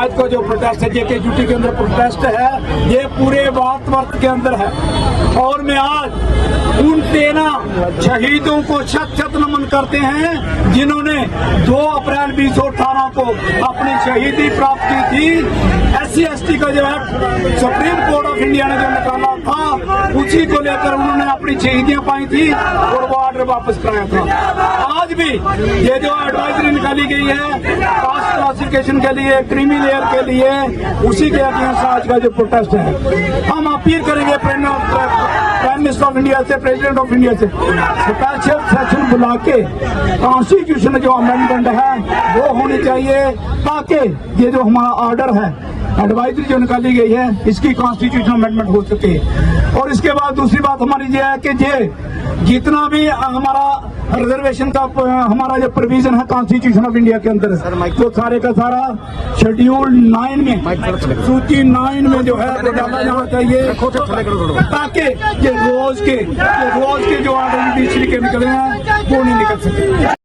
आज का जो प्रोटेस्ट है JK के अंदर प्रोटेस्ट है, ये पूरे भारतवर्ष के अंदर है। और मैं आज उन 13 शहीदों को शत शत नमन करते हैं जिन्होंने 2 अप्रैल 2018 को अपनी शहीदी प्राप्त की थी। SC/ST का जो है सुप्रीम कोर्ट ऑफ इंडिया ने जो निकाला था, उसी को लेकर उन्होंने अपनी शहीदियां पाई थी और वो ऑर्डर वापस कराया था। आज भी ये जो एडवाइजरी निकाली गई है कास्ट क्लासिफिकेशन के लिए, क्रीमी लेयर के लिए, उसी के अगेंस्ट आज का जो प्रोटेस्ट है। हम अपील करेंगे प्राइम मिनिस्टर ऑफ इंडिया से, प्रेसिडेंट ऑफ इंडिया से, स्पेशल सेशन बुला के कॉन्स्टिट्यूशन जो अमेंडमेंट है वो होनी चाहिए, ताकि ये जो हमारा ऑर्डर है, एडवाइजरी जो निकाली गई है, इसकी कॉन्स्टिट्यूशन अमेंडमेंट हो सके। और इसके बाद दूसरी बात हमारी ये है कि ये जितना भी हमारा रिजर्वेशन का हमारा जो प्रोविजन है कॉन्स्टिट्यूशन ऑफ इंडिया के अंदर, तो सारे का सारा शेड्यूल 9 में, सूची 9 में जो है वो डाला जाना चाहिए, ताकि ये रोज के जो ऑर्डर बीच के निकले हैं वो नहीं निकल सके।